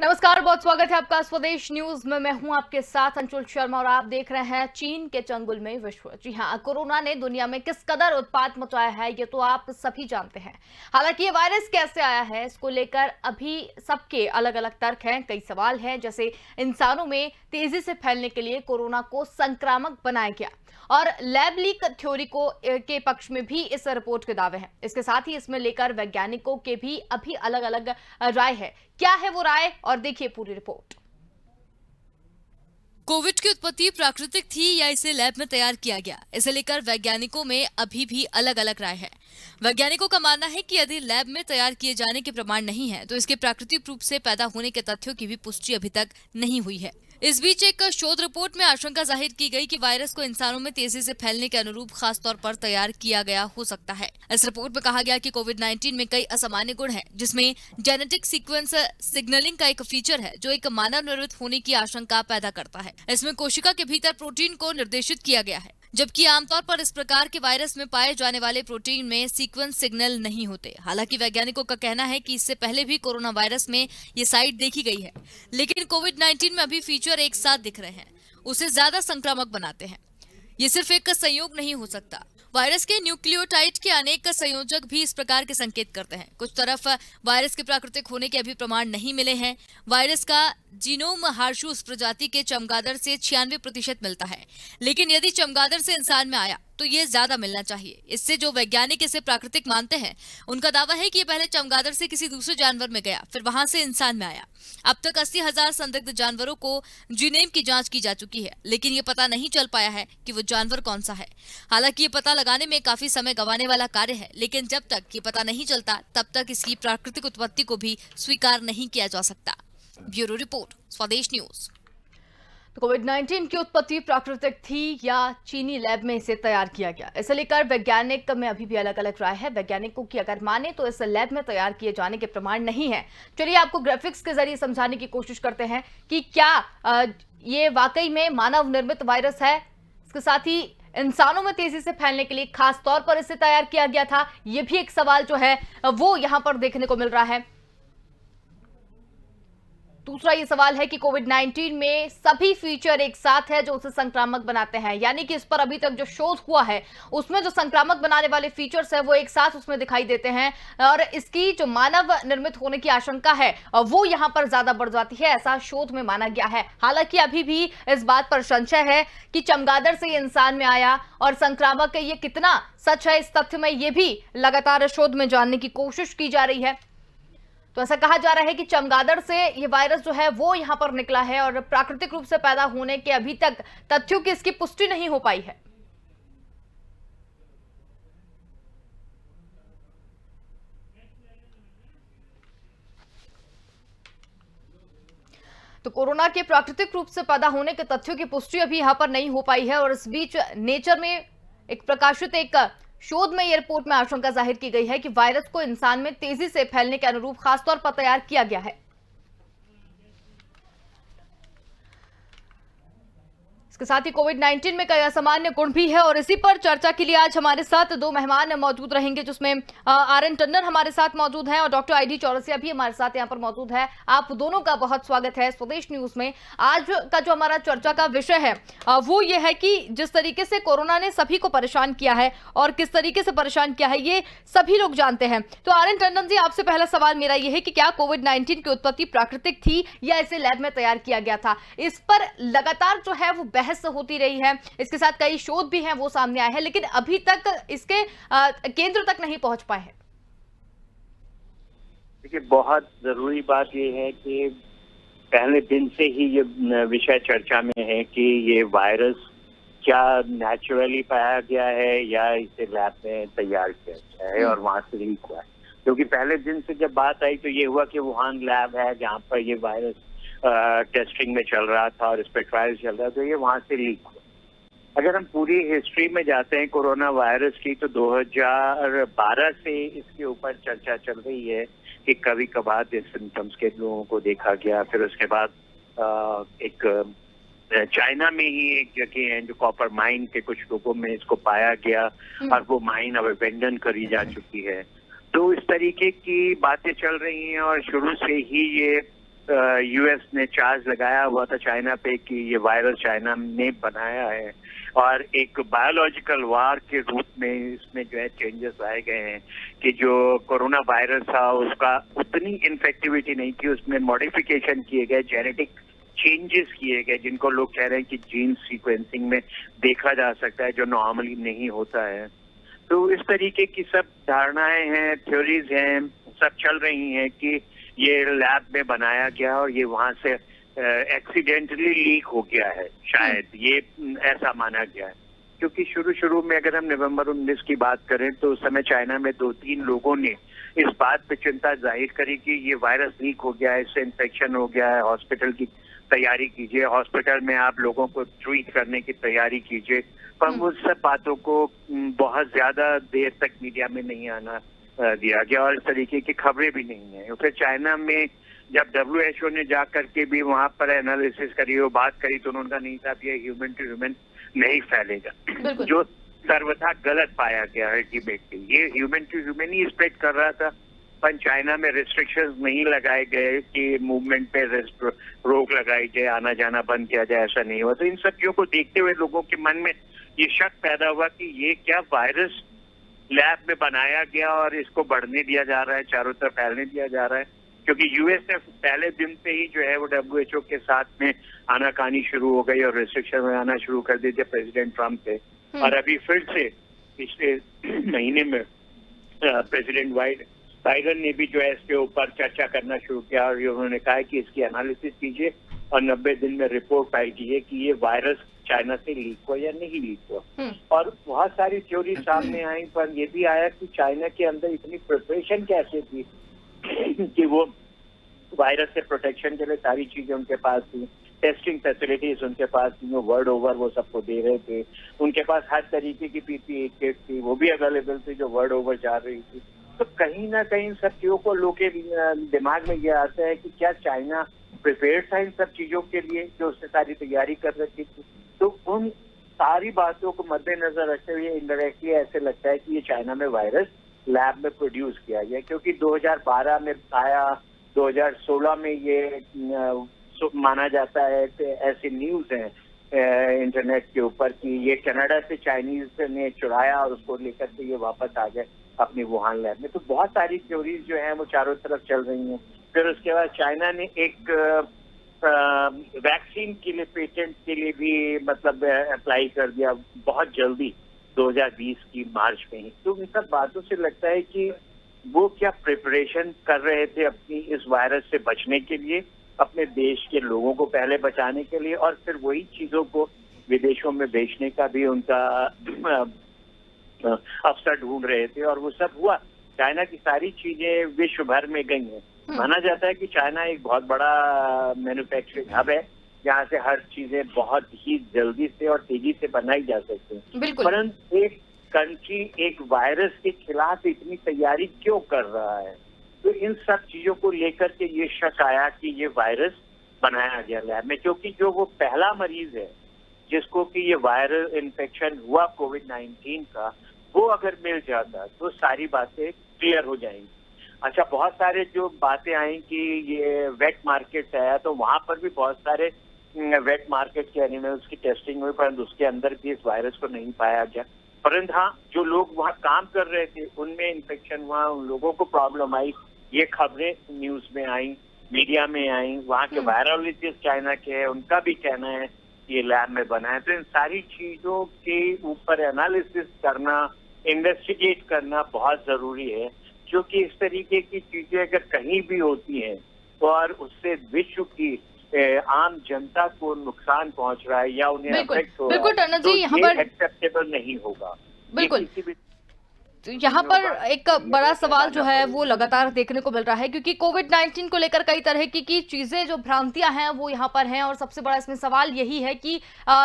नमस्कार, बहुत स्वागत है आपका स्वदेश न्यूज में। मैं हूं आपके साथ अंशुल शर्मा और आप देख रहे हैं चीन के चंगुल में विश्व। जी हां, कोरोना ने दुनिया में किस कदर उत्पात मचाया है ये तो आप सभी जानते हैं। हालांकि ये वायरस कैसे आया है इसको लेकर अभी सबके अलग अलग तर्क हैं। कई सवाल हैं, जैसे इंसानों में तेजी से फैलने के लिए कोरोना को संक्रामक बनाया गया और लैब लीक थ्योरी को के पक्ष में भी इस रिपोर्ट के दावे हैं। इसके साथ ही इसमें लेकर वैज्ञानिकों के भी अभी अलग अलग राय है। क्या है वो राय, और देखिए पूरी रिपोर्ट। कोविड की उत्पत्ति प्राकृतिक थी या इसे लैब में तैयार किया गया, इसे लेकर वैज्ञानिकों में अभी भी अलग अलग राय है। वैज्ञानिकों का मानना है कि यदि लैब में तैयार किए जाने के प्रमाण नहीं है तो इसके प्राकृतिक रूप से पैदा होने के तथ्यों की भी पुष्टि अभी तक नहीं हुई है। इस बीच एक शोध रिपोर्ट में आशंका जाहिर की गई कि वायरस को इंसानों में तेजी से फैलने के अनुरूप खास तौर पर तैयार किया गया हो सकता है। इस रिपोर्ट में कहा गया कि कोविड-19 में कई असामान्य गुण हैं, जिसमें जेनेटिक सीक्वेंस सिग्नलिंग का एक फीचर है जो एक मानव निर्मित होने की आशंका पैदा करता है। इसमें कोशिका के भीतर प्रोटीन को निर्देशित किया गया है, जबकि आमतौर पर इस प्रकार के वायरस में पाए जाने वाले प्रोटीन में सीक्वेंस सिग्नल नहीं होते। हालांकि वैज्ञानिकों का कहना है कि इससे पहले भी कोरोना वायरस में ये साइट देखी गई है, लेकिन कोविड-19 में अभी फीचर एक साथ दिख रहे हैं, उसे ज्यादा संक्रामक बनाते हैं। ये सिर्फ एक संयोग नहीं हो सकता। वायरस के न्यूक्लियोटाइड के अनेक संयोजक भी इस प्रकार के संकेत करते हैं। कुछ तरफ वायरस के प्राकृतिक होने के अभी प्रमाण नहीं मिले हैं। वायरस का जीनोम हार्शूस प्रजाति के चमगादड़ से 96% मिलता है, लेकिन यदि चमगादड़ से इंसान में आया तो ये ज्यादा मिलना चाहिए। इससे जो वैज्ञानिक इसे प्राकृतिक मानते हैं, उनका दावा है कि ये पहले चमगादड़ से किसी दूसरे जानवर में गया, फिर वहां से इंसान में आया। अब तक 80,000 संदिग्ध जानवरों को जीनोम की जांच की जा चुकी है, लेकिन ये पता नहीं चल पाया है कि वो जानवर कौन सा है। हालांकि ये पता लगाने में काफी समय गंवाने वाला कार्य है, लेकिन जब तक ये पता नहीं चलता तब तक इसकी प्राकृतिक उत्पत्ति को भी स्वीकार नहीं किया जा सकता। ब्यूरो रिपोर्ट, स्वदेश न्यूज। तो कोविड-19 की उत्पत्ति प्राकृतिक थी या चीनी लैब में इसे तैयार किया गया, इसे लेकर वैज्ञानिक में अभी भी अलग अलग राय है। वैज्ञानिकों की अगर माने तो इस लैब में तैयार किए जाने के प्रमाण नहीं है। चलिए आपको ग्राफिक्स के जरिए समझाने की कोशिश करते हैं कि क्या ये वाकई में मानव निर्मित वायरस है। इसके साथ ही इंसानों में तेजी से फैलने के लिए खास तौर पर इसे तैयार किया गया था, ये भी एक सवाल जो है वो यहां पर देखने को मिल रहा है। दूसरा ये सवाल है कि कोविड-19 में सभी फीचर एक साथ है जो उसे संक्रामक बनाते हैं, यानी कि इस पर अभी तक जो शोध हुआ है उसमें जो संक्रामक बनाने वाले फीचर्स है वो एक साथ उसमें दिखाई देते हैं और इसकी जो मानव निर्मित होने की आशंका है वो यहां पर ज्यादा बढ़ जाती है, ऐसा शोध में माना गया है। हालांकि अभी भी इस बात पर संशय है कि चमगादड़ से ये इंसान में आया और संक्रामक ये कितना सच है, इस तथ्य में ये भी लगातार शोध में जानने की कोशिश की जा रही है। तो ऐसा कहा जा रहा है कि चमगादड़ से ये वायरस जो है वो यहां पर निकला है और प्राकृतिक रूप से पैदा होने के अभी तक तथ्यों की इसकी पुष्टि नहीं हो पाई है। तो कोरोना के प्राकृतिक रूप से पैदा होने के तथ्यों की पुष्टि अभी यहां पर नहीं हो पाई है और इस बीच नेचर में एक प्रकाशित एक शोध में यह रिपोर्ट में आशंका जाहिर की गई है कि वायरस को इंसान में तेजी से फैलने के अनुरूप खासतौर पर तैयार किया गया है। इसके साथ ही कोविड-19 में कई असामान्य गुण भी है और इसी पर चर्चा के लिए आज हमारे साथ दो मेहमान मौजूद रहेंगे, जिसमें आर.एन. टंडन हमारे साथ मौजूद हैं और डॉक्टर आई.डी. चौरसिया भी हमारे साथ यहां पर मौजूद है। आप दोनों का बहुत स्वागत है स्वदेश न्यूज में। आज का जो हमारा चर्चा का विषय है वो ये है कि जिस तरीके से कोरोना ने सभी को परेशान किया है और किस तरीके से परेशान किया है ये सभी लोग जानते हैं। तो आर.एन. टंडन जी, आपसे पहला सवाल मेरा ये है कि क्या कोविड-19 की उत्पत्ति प्राकृतिक थी या इसे लैब में तैयार किया गया था? इस पर लगातार जो है वो बहस होती रही है, इसके साथ कई शोध भी हैं वो सामने आए हैं, लेकिन अभी तक इसके केंद्र तक नहीं पहुंच पाए हैं। देखिए, बहुत जरूरी बात यह है कि पहले दिन से ही ये विषय चर्चा में है कि ये वायरस क्या नेचुरली पाया गया है या इसे लैब में तैयार किया गया है और वहां से लीक हुआ है। क्योंकि पहले दिन से जब बात आई तो ये हुआ कि वुहान लैब है जहाँ पर ये वायरस टेस्टिंग में चल रहा था और इस पर ट्रायल चल रहा था, तो ये वहां से लीक हुआ। अगर हम पूरी हिस्ट्री में जाते हैं कोरोना वायरस की, तो 2012 से इसके ऊपर चर्चा चल रही है कि कभी कभार इस सिम्टम्स के लोगों को देखा गया। फिर उसके बाद एक चाइना में ही एक जगह है जो कॉपर माइन के कुछ लोगों में इसको पाया गया और वो माइन अब अबेंडन करी जा चुकी है। तो इस तरीके की बातें चल रही हैं और शुरू से ही ये यूएस ने चार्ज लगाया हुआ था चाइना पे कि ये वायरस चाइना ने बनाया है और एक बायोलॉजिकल वार के रूप में इसमें जो है चेंजेस आए गए हैं कि जो कोरोना वायरस था उसका उतनी इन्फेक्टिविटी नहीं थी, उसमें मॉडिफिकेशन किए गए, जेनेटिक चेंजेस किए गए जिनको लोग कह रहे हैं कि जीन सीक्वेंसिंग में देखा जा सकता है जो नॉर्मली नहीं होता है। तो इस तरीके की सब धारणाएं हैं, थ्योरीज हैं, सब चल रही हैं कि ये लैब में बनाया गया और ये वहां से एक्सीडेंटली लीक हो गया है, शायद ये ऐसा माना गया है। क्योंकि शुरू में अगर हम नवंबर 19 की बात करें तो उस समय चाइना में 2-3 लोगों ने इस बात पे चिंता जाहिर करी कि ये वायरस लीक हो गया है, इससे इन्फेक्शन हो गया है, हॉस्पिटल की तैयारी कीजिए, हॉस्पिटल में आप लोगों को ट्रीट करने की तैयारी कीजिए। पर उन सब बातों को बहुत ज्यादा देर तक मीडिया में नहीं आना दिया गया और इस तरीके की खबरें भी नहीं है। फिर चाइना में जब WHO ने जा करके भी वहां पर एनालिसिस करी और बात करी तो उन्होंने कहा नहीं साहब ये ह्यूमन टू ह्यूमन नहीं फैलेगा, जो सर्वथा गलत पाया गया अल्टीमेटली। ये ह्यूमन टू ह्यूमन ही स्प्रेड कर रहा था, पर चाइना में रिस्ट्रिक्शंस नहीं लगाए गए कि मूवमेंट पे रोक लगाई जाए, आना जाना बंद किया जाए, ऐसा नहीं हुआ। तो इन सब चीजों को देखते हुए लोगों के मन में ये शक पैदा हुआ कि ये क्या वायरस लैब में बनाया गया और इसको बढ़ने दिया जा रहा है, चारों तरफ फैलने दिया जा रहा है। क्योंकि यूएस ने पहले दिन से ही जो है वो WHO के साथ में आनाकानी शुरू हो गई और रिस्ट्रिक्शन में आना शुरू कर दिए थे प्रेसिडेंट ट्रम्प से। और अभी फिर से पिछले महीने में प्रेसिडेंट बाइडेन ने भी जो है इसके ऊपर चर्चा करना शुरू किया और उन्होंने कहा कि इसकी एनालिसिस कीजिए और 90 दिन में रिपोर्ट आई कीजिए कि ये वायरस चाइना से लीक हुआ या नहीं लीक हुआ। और बहुत सारी थ्योरी सामने आई, पर ये भी आया कि चाइना के अंदर इतनी प्रिपरेशन कैसे थी कि वो वायरस से प्रोटेक्शन के लिए सारी चीजें उनके पास थी, टेस्टिंग फैसिलिटीज उनके पास थी, वो वर्ल्ड ओवर वो सबको दे रहे थे, उनके पास हर तरीके की PPE किट थी, वो भी अवेलेबल थी जो वर्ल्ड ओवर जा रही थी। तो कहीं ना कहीं सब चीजों को लोग के दिमाग में ये आता है कि क्या चाइना प्रिपेयर्ड था इन सब चीजों के लिए जो उससे सारी तैयारी कर रखी थी। तो उन सारी बातों को मद्देनजर रखते हुए इनडायरेक्टली ऐसे लगता है कि ये चाइना में वायरस लैब में प्रोड्यूस किया गया, क्योंकि 2012 में आया, 2016 में ये माना जाता है कि ऐसी न्यूज है इंटरनेट के ऊपर कि ये कनाडा से चाइनीज ने चुराया और उसको लेकर के ये वापस आ गए अपनी वुहान लैब में। तो बहुत सारी थ्योरीज जो हैं वो चारों तरफ चल रही हैं। फिर उसके बाद चाइना ने एक वैक्सीन के लिए पेटेंट के लिए भी मतलब अप्लाई कर दिया बहुत जल्दी 2020 की मार्च में ही। तो इन सब बातों से लगता है कि वो क्या प्रिपरेशन कर रहे थे अपनी इस वायरस से बचने के लिए, अपने देश के लोगों को पहले बचाने के लिए, और फिर वही चीजों को विदेशों में बेचने का भी उनका अवसर ढूंढ रहे थे। और वो सब हुआ। चाइना की सारी चीजें विश्व भर में गई हैं। माना जाता है कि चाइना एक बहुत बड़ा मैन्युफैक्चरिंग हब है जहाँ से हर चीजें बहुत ही जल्दी से और तेजी से बनाई जा सकती हैं। परंतु एक कंट्री एक वायरस के खिलाफ इतनी तैयारी क्यों कर रहा है? तो इन सब चीजों को लेकर के ये शक आया कि ये वायरस बनाया गया लैब में, क्योंकि जो वो पहला मरीज है जिसको कि ये वायरल इन्फेक्शन हुआ कोविड-19 का, वो अगर मिल जाता तो सारी बातें क्लियर हो जाएंगी। अच्छा, बहुत सारे जो बातें आई कि ये वेट मार्केट से आया, तो वहां पर भी बहुत सारे वेट मार्केट के एनिमल्स की टेस्टिंग हुई, परंतु उसके अंदर भी इस वायरस को नहीं पाया गया। परंतु हाँ, जो लोग वहाँ काम कर रहे थे उनमें इन्फेक्शन हुआ, उन लोगों को प्रॉब्लम आई, ये खबरें न्यूज में आई, मीडिया में आई। वहाँ के वायरोलॉजिस्ट चाइना के हैं, उनका भी कहना है कि ये लैब में बना है। तो इन सारी चीजों के ऊपर एनालिसिस करना, इन्वेस्टिगेट करना बहुत जरूरी है, क्योंकि इस तरीके की चीजें अगर कहीं भी होती हैं और उससे विश्व की आम जनता को नुकसान पहुंच रहा है या उन्हें अफेक्ट हो रहा है, तो ये एक्सेप्टेबल नहीं होगा। बिल्कुल। तो यहाँ पर एक बड़ा सवाल जो है वो लगातार देखने को मिल रहा है, क्योंकि कोविड-19 को लेकर कई तरह की चीजें जो भ्रांतियां हैं वो यहाँ पर हैं, और सबसे बड़ा इसमें सवाल यही है कि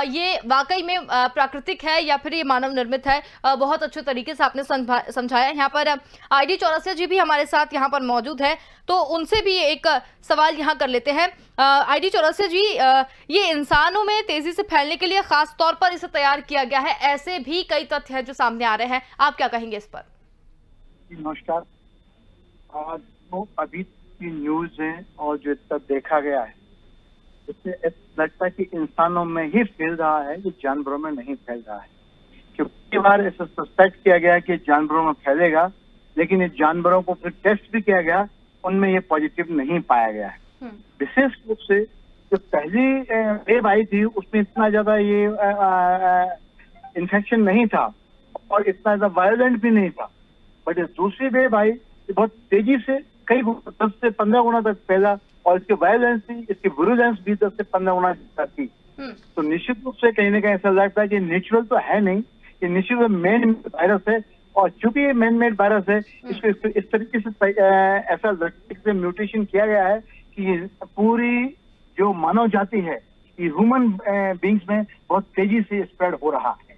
ये वाकई में प्राकृतिक है या फिर ये मानव निर्मित है। बहुत अच्छे तरीके से आपने समझाया। यहाँ पर ID चौरसिया जी भी हमारे साथ यहाँ पर मौजूद है, तो उनसे भी एक सवाल यहाँ कर लेते हैं। ID चौरसिया जी, ये इंसानों में तेजी से फैलने के लिए खास तौर पर इसे तैयार किया गया है, ऐसे भी कई तथ्य हैं जो सामने आ रहे हैं, आप क्या कहेंगे इस पर? नमस्कार। तो अभी की न्यूज है और जो इतना देखा गया है, उससे ऐसा लगता है कि इंसानों में ही फैल रहा है, ये जानवरों में नहीं फैल रहा है। क्योंकि कई बार ऐसा सस्पेक्ट किया गया कि जानवरों में फैलेगा, लेकिन ये जानवरों को फिर टेस्ट भी किया गया, उनमें ये पॉजिटिव नहीं पाया गया है। विशेष रूप से जो पहली वेव आई थी उसमें इतना ज्यादा ये इन्फेक्शन नहीं था और इतना ज्यादा वायलेंट भी नहीं था, बट ये दूसरी वेव आई, ये बहुत तेजी से कई 10 से 15 गुना तक फैला और इसकी वायलेंस भी, इसकी विरुलेंस भी 10 से 15 गुना तक थी। तो निश्चित रूप से कहीं ना कहीं ऐसा लगता है कि नेचुरल तो है नहीं, ये निश्चित रूप से मैन मेड वायरस है और चूंकि ये मैन मेड वायरस है, इसको इस तरीके से ऐसा से म्यूटेशन किया गया है कि ये पूरी जो मानव जाति है, ये ह्यूमन बींग्स में बहुत तेजी से स्प्रेड हो रहा है।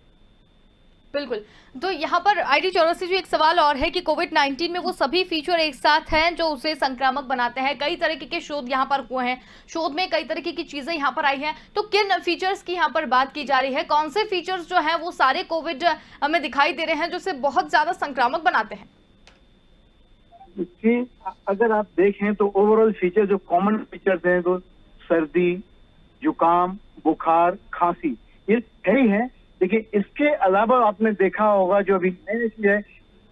बिल्कुल। तो यहाँ पर आईडी चौरसिया जी, एक सवाल और है कि कोविड-19 में वो सभी फीचर एक साथ हैं जो उसे संक्रामक बनाते हैं। कई तरीके के शोध यहाँ पर हुए हैं, शोध में कई तरीके की चीजें यहाँ पर आई हैं, तो किन फीचर्स की यहाँ पर बात की जा रही है? कौन से फीचर्स जो हैं वो सारे कोविड में दिखाई दे रहे हैं जो उसे बहुत ज्यादा संक्रामक बनाते हैं? कि अगर आप देखें तो ओवरऑल फीचर जो कॉमन फीचर्स हैं, तो सर्दी, जुकाम, बुखार, खांसी, ये कई हैं। देखिए, इसके अलावा आपने देखा होगा जो अभी नई चीज है,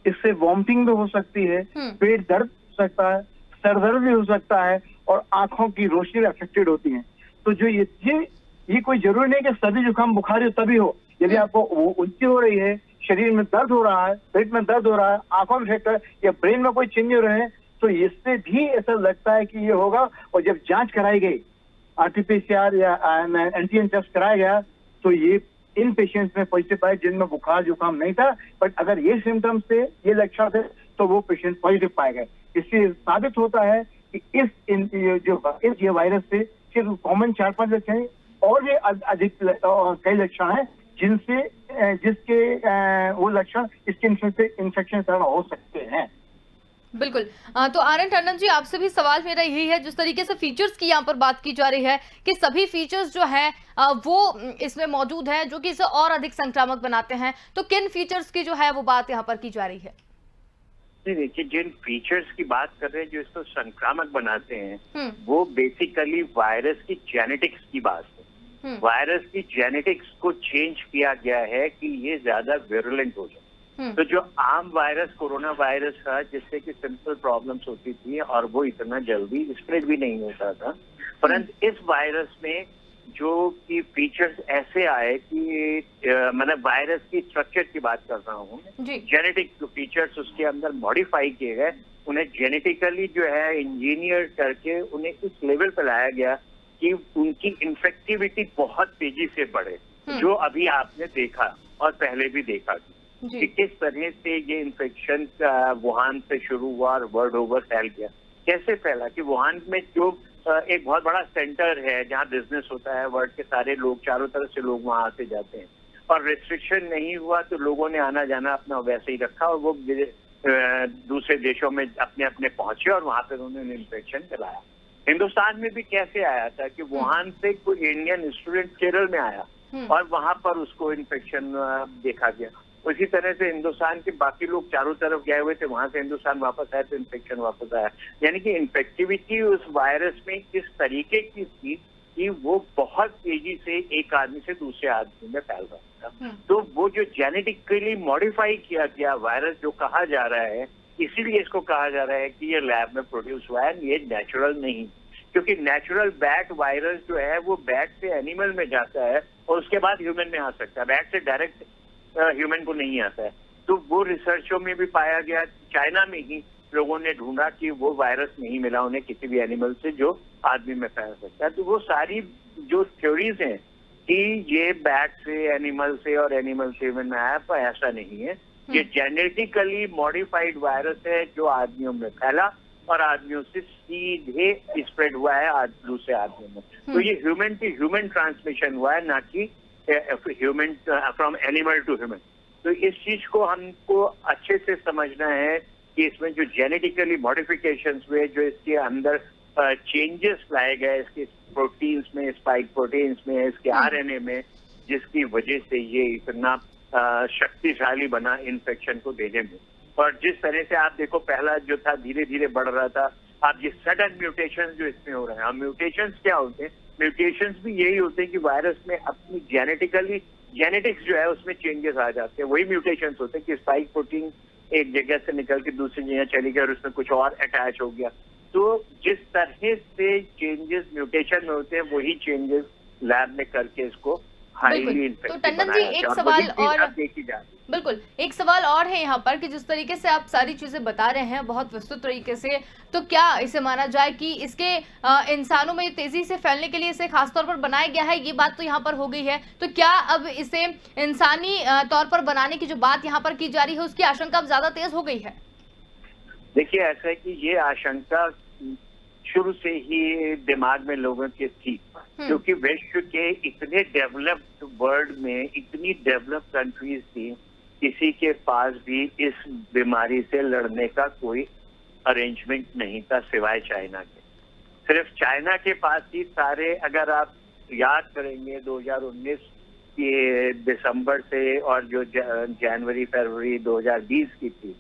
इससे वॉमिटिंग भी हो सकती है, पेट दर्द हो सकता है, सर दर्द भी हो सकता है और आंखों की रोशनी अफेक्टेड होती है। तो जो ये कोई जरूरी नहीं कि सर्दी जुकाम बुखार हो तभी हो। यदि आपको उल्टी हो रही है, शरीर में दर्द हो रहा है, पेट में दर्द हो रहा है, आंखों में इफेक्ट है या ब्रेन में कोई चेंज हो रहे हैं, तो इससे भी ऐसा लगता है कि ये होगा। और जब जांच कराई गई, RT-PCR या एंटीजन टेस्ट कराया गया, तो ये इन पेशेंट्स में पॉजिटिव पाए जिनमें बुखार जुकाम नहीं था, बट अगर ये सिम्टम्स थे, ये लक्षण थे, तो वो पेशेंट पॉजिटिव पाए गए। इससे साबित होता है कि इस वायरस से सिर्फ कॉमन 4-5 लक्षण और ये अधिक कई लक्षण हैं जिसके वो लक्षण इसके इन्फेक्शन कारण हो सकते हैं। बिल्कुल। तो आर.एन. टंडन जी, आपसे भी सवाल मेरा यही है, जिस तरीके से फीचर्स की यहाँ पर बात की जा रही है कि सभी फीचर्स जो है वो इसमें मौजूद है जो कि इसे और अधिक संक्रामक बनाते हैं, तो किन फीचर्स की जो है वो बात यहाँ पर की जा रही है? देखिए, जिन फीचर्स की बात कर रहे हैं जो इसको संक्रामक बनाते हैं, वो बेसिकली वायरस की जेनेटिक्स की बात है। वायरस की जेनेटिक्स को चेंज किया गया है कि ये ज्यादा विरुलेंट हो जाए। तो जो आम वायरस कोरोना वायरस था, जिससे कि सिंपल प्रॉब्लम्स होती थी और वो इतना जल्दी स्प्रेड भी नहीं होता था, परंतु इस वायरस में जो कि फीचर्स ऐसे आए कि मतलब वायरस की स्ट्रक्चर की बात कर रहा हूँ, जेनेटिक फीचर्स उसके अंदर मॉडिफाई किए गए, उन्हें जेनेटिकली जो है इंजीनियर करके उन्हें इस लेवल पर लाया गया कि उनकी इन्फेक्टिविटी बहुत तेजी से बढ़े, जो अभी आपने देखा और पहले भी देखा कि किस तरह से ये इन्फेक्शन वुहान से शुरू हुआ और वर्ल्ड ओवर फैल गया। कैसे फैला कि वुहान में जो एक बहुत बड़ा सेंटर है जहाँ बिजनेस होता है, वर्ल्ड के सारे लोग, चारों तरफ से लोग वहां आते जाते हैं और रिस्ट्रिक्शन नहीं हुआ तो लोगों ने आना जाना अपना वैसे ही रखा और वो दूसरे देशों में अपने अपने पहुंचे और वहां पर उन्होंने इन्फेक्शन फैलाया। हिंदुस्तान में भी कैसे आया था कि वुहान से कोई इंडियन स्टूडेंट केरल में आया और वहां पर उसको इन्फेक्शन देखा गया। उसी तरह से हिंदुस्तान के बाकी लोग चारों तरफ गए हुए थे, वहां से हिंदुस्तान वापस आए तो इन्फेक्शन वापस आया। यानी कि इन्फेक्टिविटी उस वायरस में किस तरीके की थी कि वो बहुत तेजी से एक आदमी से दूसरे आदमी में फैल रहा था। तो वो जो जेनेटिकली मॉडिफाई किया गया वायरस जो कहा जा रहा है, इसीलिए इसको कहा जा रहा है कि ये लैब में प्रोड्यूस हुआ है, ये नेचुरल नहीं, क्योंकि नेचुरल बैट वायरस जो है वो बैट से एनिमल में जाता है और उसके बाद ह्यूमन में आ सकता है, बैट से डायरेक्ट ह्यूमन को नहीं आता है। तो वो रिसर्चों में भी पाया गया, चाइना में ही लोगों ने ढूंढा कि वो वायरस नहीं मिला उन्हें किसी भी एनिमल से जो आदमी में फैल सकता है। तो वो सारी जो थ्योरीज हैं कि ये बैट से, एनिमल से और एनिमल से ह्यूमन में आया, तो ऐसा नहीं है। ये जेनेटिकली मॉडिफाइड वायरस है जो आदमियों में फैला और आदमियों से सीधे स्प्रेड हुआ है दूसरे आदमियों में। तो ये ह्यूमन टू ह्यूमन ट्रांसमिशन हुआ है, ना कि human from animal to human. तो इस चीज को हमको अच्छे से समझना है कि इसमें जो जेनेटिकली मॉडिफिकेशंस हुए, जो इसके अंदर चेंजेस लाए गए इसके प्रोटीन्स में, स्पाइक प्रोटीन्स में, इसके आरएनए में, जिसकी वजह से ये इतना शक्तिशाली बना इन्फेक्शन को देने में। और जिस तरह से आप देखो, पहला जो था धीरे धीरे बढ़ रहा था, अब ये सडन म्यूटेशन जो इसमें हो रहे हैं, अब म्यूटेशंस क्या होते हैं? म्यूटेशंस भी यही होते हैं कि वायरस में अपनी जेनेटिक्स जो है उसमें चेंजेस आ जाते हैं। वही म्यूटेशंस होते हैं कि स्पाइक प्रोटीन एक जगह से निकल के दूसरी जगह चली गई और उसमें कुछ और अटैच हो गया। तो जिस तरह से चेंजेस म्यूटेशन में होते हैं वही चेंजेस लैब में करके इसको हाईली बिल्कुल। तो इन्फेक्टिव टंडन जी, एक सवाल और देखी जा रही है। बिल्कुल, एक सवाल और है यहाँ पर कि जिस तरीके से आप सारी चीजें बता रहे हैं बहुत विस्तृत तरीके से, तो क्या इसे माना जाए कि इसके इंसानों में तेजी से फैलने के लिए इसे खासतौर पर बनाया गया है? ये बात तो यहाँ पर हो गई है, तो क्या अब इसे इंसानी तौर पर बनाने की जो बात यहाँ पर की जा रही है उसकी आशंका अब ज्यादा तेज हो गई है? देखिए, ऐसा है कि ये आशंका शुरू से ही दिमाग में लोगों के थी, क्योंकि विश्व के इतने डेवलप्ड वर्ल्ड में इतनी डेवलप्ड कंट्रीज थी, किसी के पास भी इस बीमारी से लड़ने का कोई अरेंजमेंट नहीं था सिवाय चाइना के। सिर्फ चाइना के पास ही सारे, अगर आप याद करेंगे 2019 के दिसंबर से और जो जनवरी फरवरी 2020 की थी,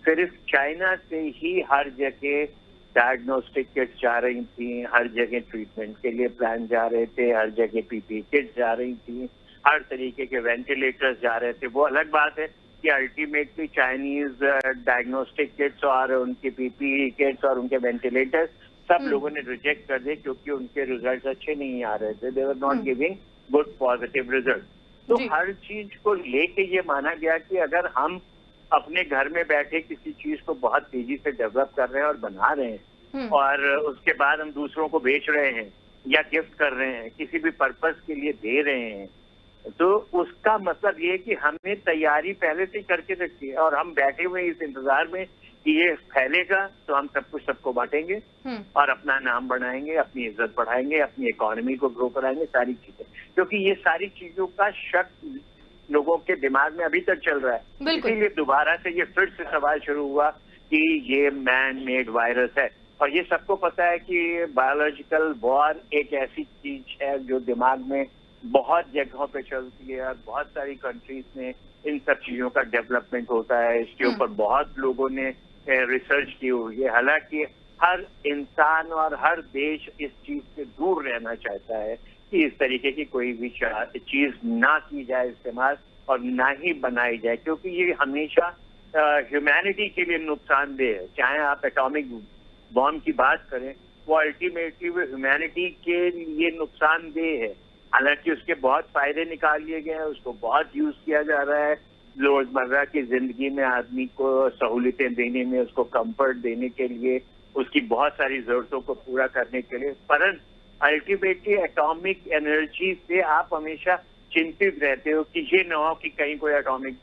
सिर्फ चाइना से ही हर जगह डायग्नोस्टिक किट्स जा रही थी, हर जगह ट्रीटमेंट के लिए प्लान जा रहे थे, हर जगह पीपी किट्स जा रही थी, हर तरीके के वेंटिलेटर्स जा रहे थे। वो अलग बात है कि अल्टीमेटली चाइनीज डायग्नोस्टिक किट्स और उनके पीपी किट्स और उनके वेंटिलेटर्स सब लोगों ने रिजेक्ट कर दिए क्योंकि उनके रिजल्ट अच्छे नहीं आ रहे थे। They were not giving good positive result. तो हर चीज को लेके ये माना गया कि अगर हम अपने घर में बैठे किसी चीज को बहुत तेजी से डेवलप कर रहे हैं और बना रहे हैं और उसके बाद हम दूसरों को बेच रहे हैं या गिफ्ट कर रहे हैं, किसी भी पर्पस के लिए दे रहे हैं, तो उसका मतलब ये है कि हमने तैयारी पहले से करके रखी है और हम बैठे हुए इस इंतजार में कि ये फैलेगा तो हम सब कुछ सबको बांटेंगे और अपना नाम बढ़ाएंगे, अपनी इज्जत बढ़ाएंगे, अपनी इकोनॉमी को ग्रो कराएंगे, सारी चीजें। क्योंकि ये सारी चीजों का शक लोगों के दिमाग में अभी तक चल रहा है। इसीलिए दोबारा से ये फिर से सवाल शुरू हुआ कि ये मैन मेड वायरस है। और ये सबको पता है कि बायोलॉजिकल वॉर एक ऐसी चीज है जो दिमाग में बहुत जगहों पे चलती है और बहुत सारी कंट्रीज में इन सब चीजों का डेवलपमेंट होता है। इसके ऊपर बहुत लोगों ने रिसर्च की हुई है। हालांकि हर इंसान और हर देश इस चीज से दूर रहना चाहता है कि इस तरीके की कोई भी चीज ना की जाए इस्तेमाल और ना ही बनाई जाए, क्योंकि ये हमेशा ह्यूमैनिटी के लिए नुकसानदेह है। चाहे आप एटॉमिक बॉम्ब की बात करें, वो अल्टीमेटली वो ह्यूमैनिटी के लिए नुकसानदेह है। हालांकि उसके बहुत फायदे निकाल लिए गए हैं, उसको बहुत यूज किया जा रहा है रोजमर्रा की जिंदगी में, आदमी को सहूलियतें देने में, उसको कंफर्ट देने के लिए, उसकी बहुत सारी जरूरतों को पूरा करने के लिए। परंतु अल्टीमेटली एटॉमिक एनर्जी से आप हमेशा चिंतित रहते हो कि ये न हो कि कहीं कोई एटॉमिक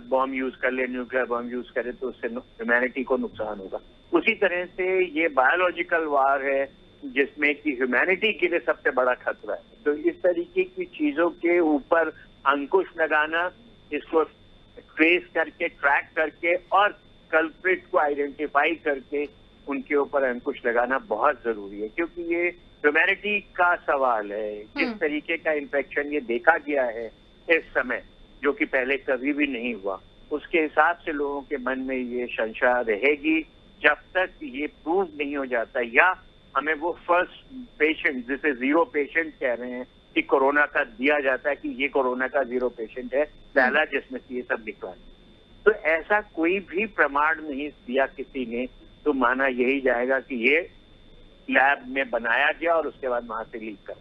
बॉम्ब यूज कर ले, न्यूक्लियर बॉम्ब यूज करे तो उससे ह्यूमैनिटी को नुकसान होगा। उसी तरह से ये बायोलॉजिकल वार है जिसमें कि ह्यूमैनिटी के लिए सबसे बड़ा खतरा है। तो इस तरीके की चीजों के ऊपर अंकुश लगाना, इसको ट्रेस करके, ट्रैक करके और कल्प्रिट को आइडेंटिफाई करके उनके ऊपर अंकुश लगाना बहुत जरूरी है, क्योंकि ये ह्यूमैनिटी का सवाल है। जिस तरीके का इन्फेक्शन ये देखा गया है इस समय, जो कि पहले कभी भी नहीं हुआ, उसके हिसाब से लोगों के मन में ये संशय रहेगी जब तक ये प्रूव नहीं हो जाता या हमें वो फर्स्ट पेशेंट, जिसे जीरो पेशेंट कह रहे हैं कि कोरोना का दिया जाता है कि ये कोरोना का जीरो पेशेंट है, पहला जिसमें से ये सब निकला। तो ऐसा कोई भी प्रमाण नहीं दिया किसी ने, तो माना यही जाएगा कि ये लैब में बनाया गया और उसके बाद वहां से लीक कर।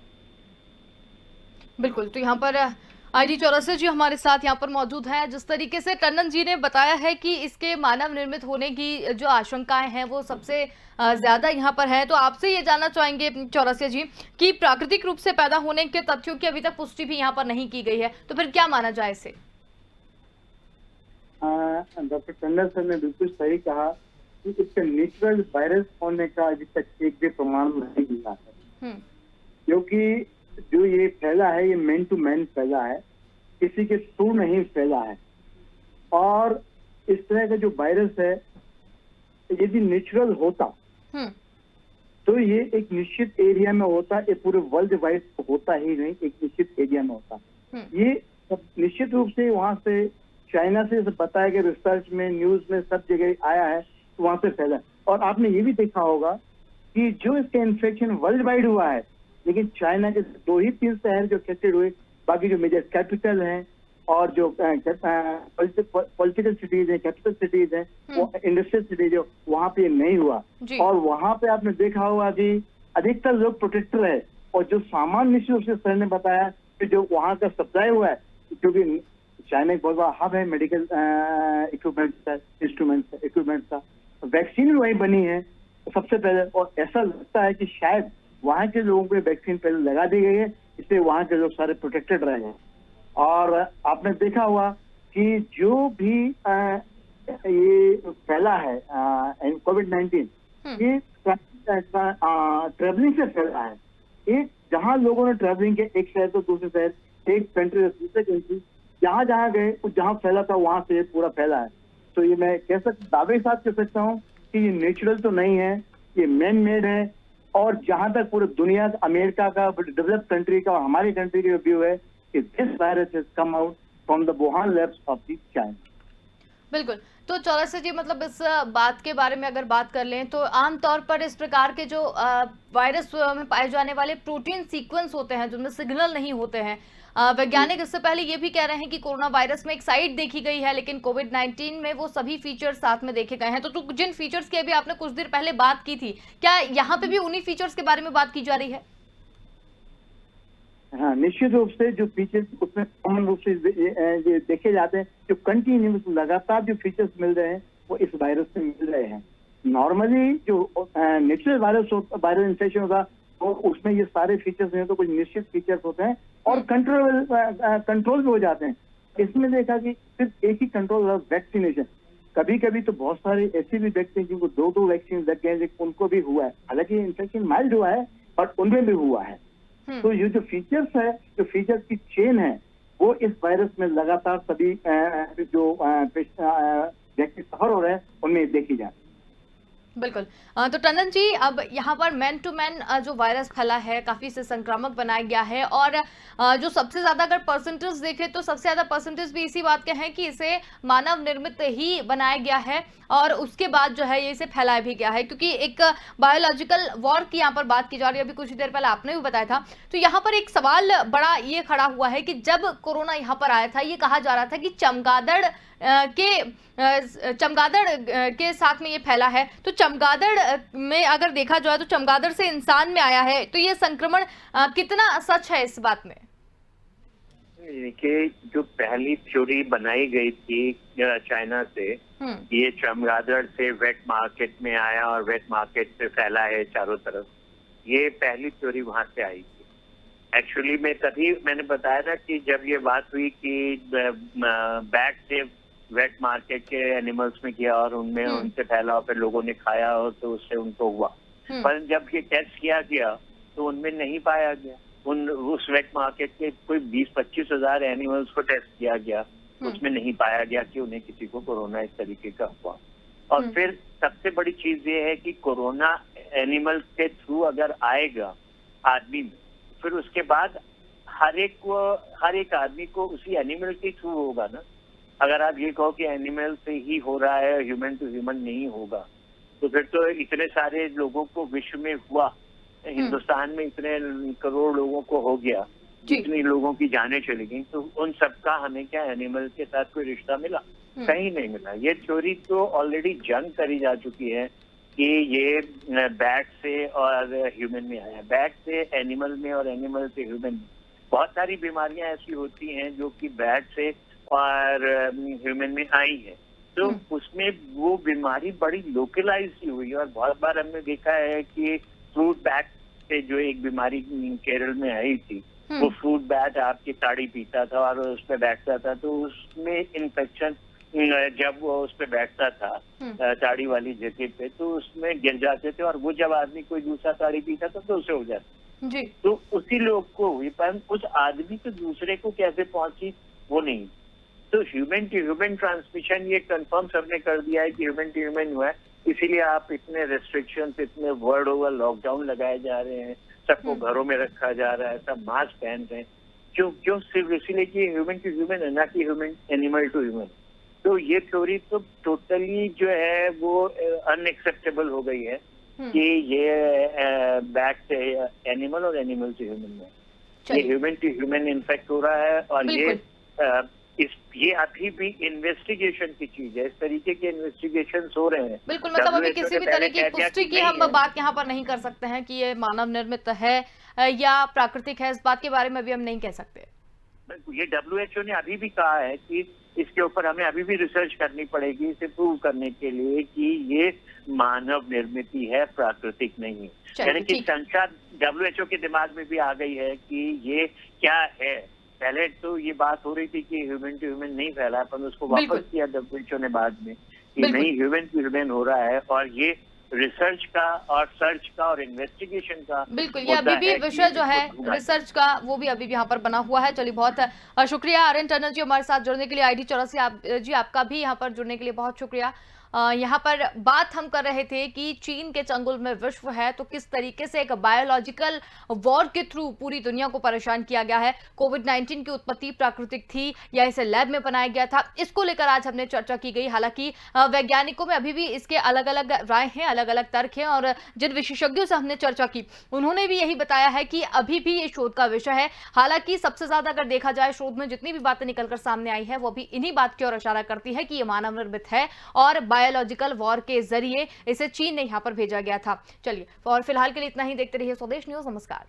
बिल्कुल, तो यहाँ पर आईडी चौरसिया जी हमारे साथ यहाँ पर मौजूद हैं। जिस तरीके से टंडन जी ने बताया है कि इसके मानव निर्मित होने की जो आशंकाएं हैं वो सबसे ज्यादा यहाँ पर है, तो आपसे ये जानना चाहेंगे चौरसिया जी कि प्राकृतिक रूप से पैदा होने के तथ्यों की अभी तक पुष्टि भी यहाँ पर नहीं की गई है, तो फिर क्या माना जाए इसे? डॉक्टर टंडन सर ने बिल्कुल सही कहा कि इसका नेचुरल वायरस होने का अभी तक एक भी प्रमाण नहीं मिला है, क्योंकि जो ये फैला है ये मैन टू मैन फैला है, किसी के थ्रू नहीं फैला है। और इस तरह का जो वायरस है यदि नेचुरल होता तो ये एक निश्चित एरिया में होता, ये पूरे वर्ल्ड वाइड होता ही नहीं, एक निश्चित एरिया में होता। ये सब निश्चित रूप से वहां से चाइना से बताया गया, रिसर्च में, न्यूज में, सब जगह आया है, तो वहां से फैला। और आपने ये भी देखा होगा कि जो इसका इन्फेक्शन वर्ल्ड वाइड हुआ है, लेकिन चाइना के 2 ही 3 शहर जो अफेक्टेड हुए, बाकी जो मेजर कैपिटल हैं और जो पॉलिटिकल सिटीज हैं, कैपिटल सिटीज हैं, वो इंडस्ट्रियल सिटीज है, वहां पे नहीं हुआ। और वहां पे आपने देखा होगा कि अधिकतर लोग प्रोटेक्टर है, और जो सामान निश्चित रूप से सर ने बताया कि जो वहां का सप्लाई हुआ है, क्योंकि चाइना एक बहुत बड़ा हब है मेडिकल इक्विपमेंट का, वैक्सीन भी वहीं बनी है सबसे पहले, और ऐसा लगता है कि शायद वहां के लोगों को वैक्सीन पहले लगा दी गई है, इसलिए वहां के लोग सारे प्रोटेक्टेड रहे हैं। और आपने देखा हुआ कि जो भी ये फैला है कोविड-19, ये ट्रेवलिंग से फैला है। एक जहां लोगों ने ट्रेवलिंग किया एक शहर से दूसरे शहर, एक कंट्री से दूसरे कंट्री, जहां जहां गए जहां फैला था वहां से पूरा फैला है। तो ये मैं दावे के साथ कह सकता हूँ कि ये नेचुरल तो नहीं है, ये मैन मेड है। और जहां तक पूरी दुनिया, अमेरिका का, डेवलप्ड कंट्री का और हमारी कंट्री का व्यू है कि this virus has come out from the Wuhan labs of the China. बिल्कुल। तो चौरसिया जी, मतलब इस बात के बारे में अगर बात कर लें तो आमतौर पर इस प्रकार के जो वायरस में पाए जाने वाले प्रोटीन सीक्वेंस होते हैं जिनमें सिग्नल नहीं होते हैं, वैज्ञानिक इससे पहले ये भी कह रहे हैं कि कोरोना वायरस में एक साइड देखी गई है, लेकिन कोविड-19 में वो सभी फीचर्स साथ में देखे गए हैं। तो जिन फीचर्स की अभी आपने कुछ देर पहले बात की थी, क्या यहाँ पे भी उन्हीं फीचर्स के बारे में बात की जा रही है? हाँ, निश्चित रूप से जो फीचर्स उसमें कॉमन रूप से ये देखे जाते हैं, जो कंटिन्यूस लगातार जो फीचर्स मिल रहे हैं वो इस वायरस से मिल रहे हैं। नॉर्मली जो नेचुरल वायरल इन्फेक्शन होगा तो उसमें ये सारे फीचर्स हैं, तो कुछ निश्चित फीचर्स होते हैं और कंट्रोल भी हो जाते हैं। इसमें देखा कि सिर्फ एक ही कंट्रोल है, वैक्सीनेशन। कभी कभी तो बहुत सारे ऐसे भी व्यक्ति हैं जिनको 2 वैक्सीन लग गए हैं, उनको भी हुआ है, हालांकि इन्फेक्शन माइल्ड हुआ है और उनमें भी हुआ है। तो ये जो फीचर्स है, जो फीचर्स की चेन है, वो इस वायरस में लगातार सभी जो व्यक्ति सफर हो रहे हैं उनमें देखी जाती है। बिल्कुल। तो टंडन जी, अब यहाँ पर मैन टू मैन जो वायरस फैला है काफ़ी से संक्रामक बनाया गया है, और जो सबसे ज़्यादा अगर परसेंटेज देखें तो सबसे ज़्यादा परसेंटेज भी इसी बात के हैं कि इसे मानव निर्मित ही बनाया गया है, और उसके बाद जो है ये इसे फैलाया भी गया है, क्योंकि एक बायोलॉजिकल वॉर की यहाँ पर बात की जा रही है। अभी कुछ देर पहले आपने भी बताया था। तो यहाँ पर एक सवाल बड़ा ये खड़ा हुआ है कि जब कोरोना यहाँ पर आया था, ये कहा जा रहा था कि चमगादड़ के साथ में ये फैला है। तो चमगादड़ में अगर देखा जाए तो चमगादड़ से इंसान में आया है, तो ये संक्रमण कितना सच है इस बात में? देखिए, जो पहली थ्योरी बनाई गई थी चाइना से, ये चमगादड़ से वेट मार्केट में आया और वेट मार्केट से फैला है चारों तरफ, ये पहली थ्योरी वहां से आई थी। एक्चुअली में तभी मैंने बताया था कि जब ये बात हुई कि बैट से वेट मार्केट के एनिमल्स में किया और उनमें उनसे फैला और फिर लोगों ने खाया और तो उससे उनको हुआ, पर जब ये टेस्ट किया गया तो उनमें नहीं पाया गया। उस वेट मार्केट के कोई 20-25 हजार एनिमल्स को टेस्ट किया गया, उसमें नहीं पाया गया कि उन्हें किसी को कोरोना इस तरीके का हुआ। और फिर सबसे बड़ी चीज ये है कि कोरोना एनिमल के थ्रू अगर आएगा आदमी में, फिर उसके बाद हर एक आदमी को उसी एनिमल के थ्रू होगा ना। अगर आप ये कहो कि एनिमल से ही हो रहा है, ह्यूमन टू ह्यूमन नहीं होगा, तो फिर तो इतने सारे लोगों को विश्व में हुआ, हिंदुस्तान में इतने करोड़ लोगों को हो गया, जितनी लोगों की जानें चली गई, तो उन सबका हमें क्या एनिमल के साथ कोई रिश्ता मिला? कहीं नहीं मिला। ये थ्योरी तो ऑलरेडी जंग करी जा चुकी है कि ये बैट से और ह्यूमन में आया, बैट से एनिमल में और एनिमल से ह्यूमन में। बहुत सारी बीमारियां ऐसी होती हैं जो कि बैट से और ह्यूमन में आई है, तो उसमें वो बीमारी बड़ी लोकलाइज ही हुई। और बहुत बार हमने देखा है कि फ्रूट बैट से जो एक बीमारी केरल में आई थी, वो फ्रूट बैट आपकी ताड़ी पीता था और उस पर बैठता था, तो उसमें इन्फेक्शन जब वो उस पर बैठता था ताड़ी वाली जगह पे, तो उसमें गिर जाते थे, और वो जब आदमी कोई दूसरा ताड़ी पीता था तो उसे हो जाता जी। तो उसी लोग को हुई, पर उस आदमी को दूसरे को कैसे पहुंची वो नहीं। तो ह्यूमन टू ह्यूमन ट्रांसमिशन ये कंफर्म सबने कर दिया है कि ह्यूमन टू ह्यूमन हुआ है, इसीलिए आप इतने रेस्ट्रिक्शंस, इतने वर्ल्ड ओवर लॉकडाउन लगाए जा रहे हैं, सबको घरों में रखा जा रहा है, सब मास्क पहन रहे हैं। क्यों? सिर्फ इसीलिए कि ह्यूमन टू ह्यूमन है, ना कि ह्यूमन एनिमल टू ह्यूमन। तो ये थ्योरी तो टोटली जो है वो अनएक्सेप्टेबल हो गई है कि ये बैट से एनिमल और एनिमल से ह्यूमन में, ये ह्यूमन टू ह्यूमन इन्फेक्ट हो रहा है। और ये अभी भी इन्वेस्टिगेशन की चीज है, इस तरीके के इन्वेस्टिगेशन हो रहे हैं। बिल्कुल, मतलब अभी किसी भी तरह की पुष्टि की हम बात यहाँ पर नहीं कर सकते हैं कि ये मानव निर्मित है या प्राकृतिक है, इस बात के बारे में भी हम नहीं कह सकते। ये WHO ने अभी भी कहा है कि इसके ऊपर हमें अभी भी रिसर्च करनी पड़ेगी इसे प्रूव करने के लिए कि ये मानव निर्मित है, प्राकृतिक नहीं। यानी कि शंका WHO के दिमाग में भी आ गई है कि ये क्या है। पहले तो ये बात हो रही थी कि ह्यूमन टू ह्यूमन नहीं फैला, पर उसको वापस किया WHO ने बाद में कि नहीं, ह्यूमन टू ह्यूमन हो रहा है। और ये रिसर्च का और सर्च का और इन्वेस्टिगेशन का बिल्कुल, ये अभी भी विषय जो है रिसर्च का वो भी अभी भी यहाँ पर बना हुआ है। चलिए, बहुत शुक्रिया आर्यन टंडन जी हमारे साथ जुड़ने के लिए। ID 84 जी आपका भी यहाँ पर जुड़ने के लिए बहुत शुक्रिया। यहाँ पर बात हम कर रहे थे कि चीन के चंगुल में विश्व है, तो किस तरीके से एक बायोलॉजिकल वॉर के थ्रू पूरी दुनिया को परेशान किया गया है। कोविड-19 की उत्पत्ति प्राकृतिक थी या इसे लैब में बनाया गया था, इसको लेकर आज हमने चर्चा की गई। हालांकि वैज्ञानिकों में अभी भी इसके अलग अलग राय हैं, अलग अलग तर्क हैं, और जिन विशेषज्ञों से हमने चर्चा की उन्होंने भी यही बताया है कि अभी भी ये शोध का विषय है। हालांकि सबसे ज्यादा अगर देखा जाए शोध में जितनी भी बातें निकलकर सामने आई है वो भी इन्हीं बात की ओर इशारा करती है कि ये मानव निर्मित है और बायोलॉजिकल वॉर के जरिए इसे चीन ने यहां पर भेजा गया था। चलिए, और फिलहाल के लिए इतना ही। देखते रहिए स्वदेश न्यूज। नमस्कार।